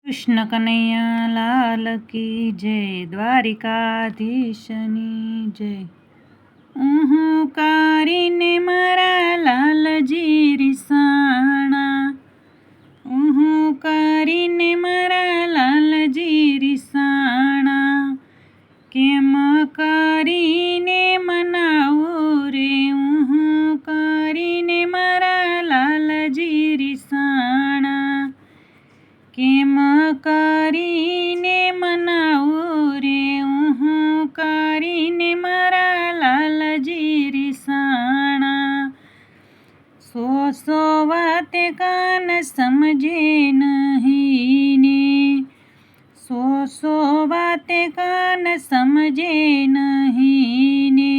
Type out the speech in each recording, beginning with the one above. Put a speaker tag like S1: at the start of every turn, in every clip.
S1: કૃષ્ણ કનૈયા લાલ કી જય, દ્વારિકાધીશની જય. કારીને મારા લાલજી રીસાણા, કારીને મારા લાલજી રીસાણા, કેમ કરીને મનાવું રે, કરીને મારા લાલજી રીસાણા, કેમ કરીને મનાવું રે, કરીને મારા લાલજી રીસાણા. સો વાતે કાન સમજે નહીં ને, સો વાતે કાન સમજે નહીં ને,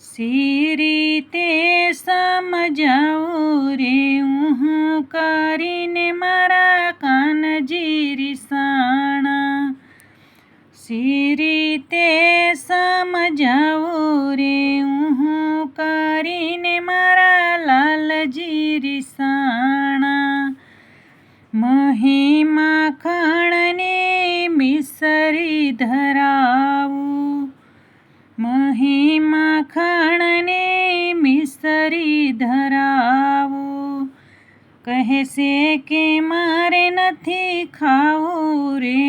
S1: સી રીતે સમજાવું રે, કરીને મારા કાનજી રીસાણા, સી રીતે સમજાવું રે, કરીને મારા લાલજી રીસાણા. મહિમા ખાણને મિસરી ધરાવું, મહિમા ખાણને મિસરી ધરાવું, કહે છે કે મારે નથી ખાવું રે,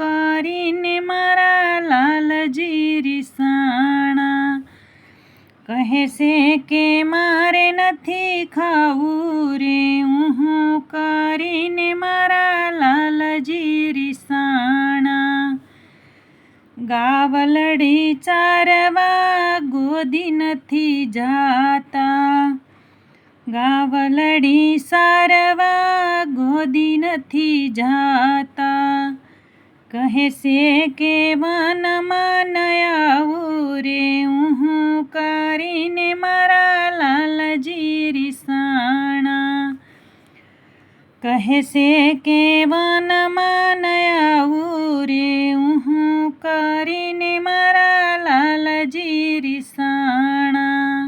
S1: કરીને મારા લાલજી રીસાણા, કહે છે કે મારે નથી ખાવું રે, કરીને મારા લાલજી રીસાણા. ગાવલડી ચારવા ગોદી નથી જાતા, ગાવલડી સારવા ગોદી નથી જાતા, કહે છે કે વનમાં આવું રે, કરીને મારા લાલજી રીસાણા, કહે છે કે વનમાં આવું રે, કરીને મારા લાલજી રીસાણા.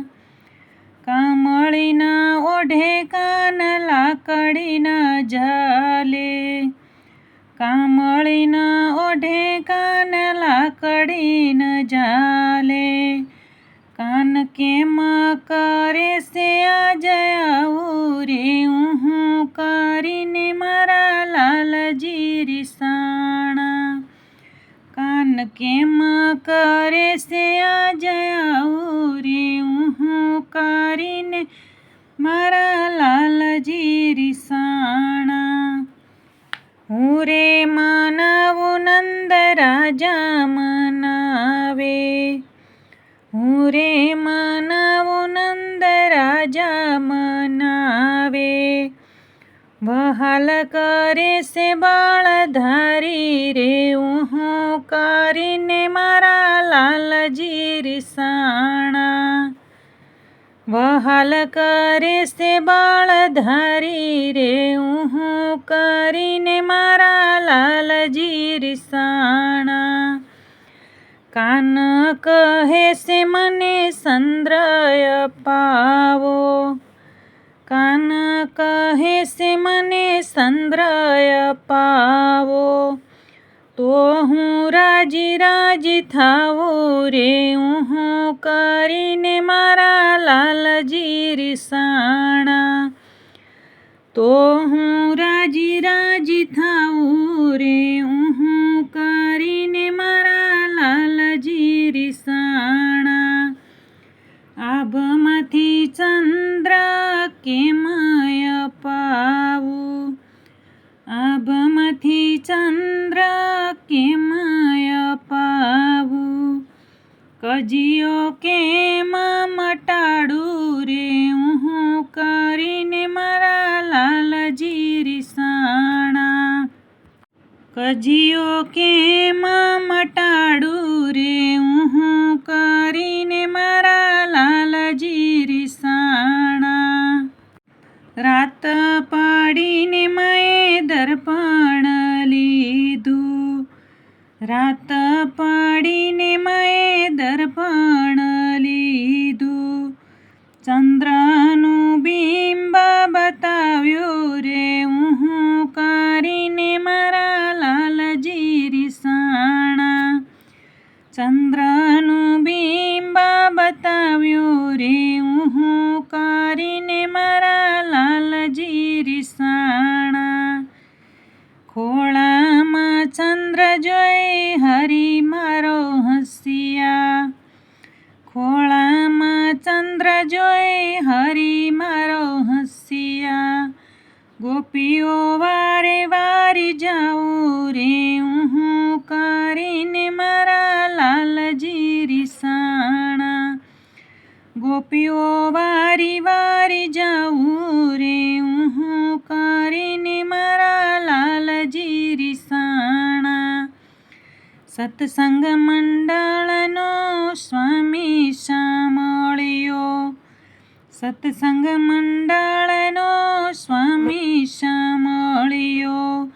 S1: કામળીના ઓઢે કાન લાકડીના ઝાલે, કામળીના ઓઢે કાન લાકડીના ઝાલે, કાન કેમ કરે છે આજ આવું રે, કરીને મારા લાલજી રીસાણા, કાન કેમ કરે છે આજ આવું રે, કરીને મારા લાલજી રીસાણા. હું રે મનાવું નંદ રાજા મનાવે, હું રે મનાવું નંદ રાજા મનાવે, વહાલ કરે છે બાળધારી રે, કરીને મારા લાલજી રીસાણા, વહાલ કરે છે બાળધારી રે, કરીને મારા લાલજી રીસાણા. કાન કહે છે મને ચંદ્ર અપાવો, કાન કહે છે મને ચંદ્ર અપાવો, તો હું રાજી રાજી થાવું રે, કરીને મારા લાલજી રીસાણા, તો હું રાજી રાજી થાવું રે, કરીને મારા લાલજી રીસાણા. આભમાંથી ચંદ્ર કેમ અપાવું, આભમાંથી ચંદ્ર કેમ અપાવું, કજિયો કેમ મટાડું રે, કરીને મારા લાલજી રીસાણા, કજિયો કેમ મટાડું રે, કરીને મારા લાલજી રીસાણા. રાત પાડીને મેં દર્પણ લીધું, રાત પાડીને મેં દર્પણ લીધું, ચંદ્રનું બિંબ બતાવ્યું રે, કરીને રે ઊહું કરીને મારા લાલજી રીસાણા. ગોપીઓ વારી વારી જાઉં રે ઊહું કરીને મારા લાલજી રીસાણા. સત્સંગ મંડળનો સ્વામી સાંભળ્યો, સત્સંગ મંડળનો સ્વામી સાંભળ્યો.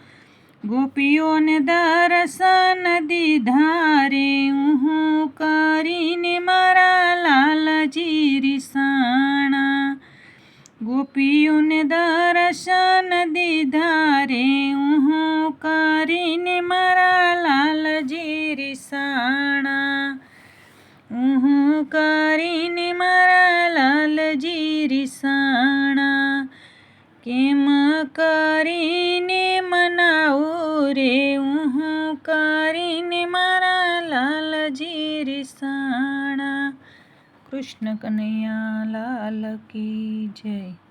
S1: ગોપીઓને દર્શન દીધા રે ઊહું કરીને મારા લાલજી રીસાણા. ગોપીઓને દર્શન દીધા રે ઊહું કરીને મારા લાલજી રીસાણા. ઊહું કરીને મારા લાલજી રીસાણા. કેમ કરીને મનાવું રે ઊહું કરીને મારા લાલજી રીસાણા. કૃષ્ણ કનૈયા લાલ કી જય.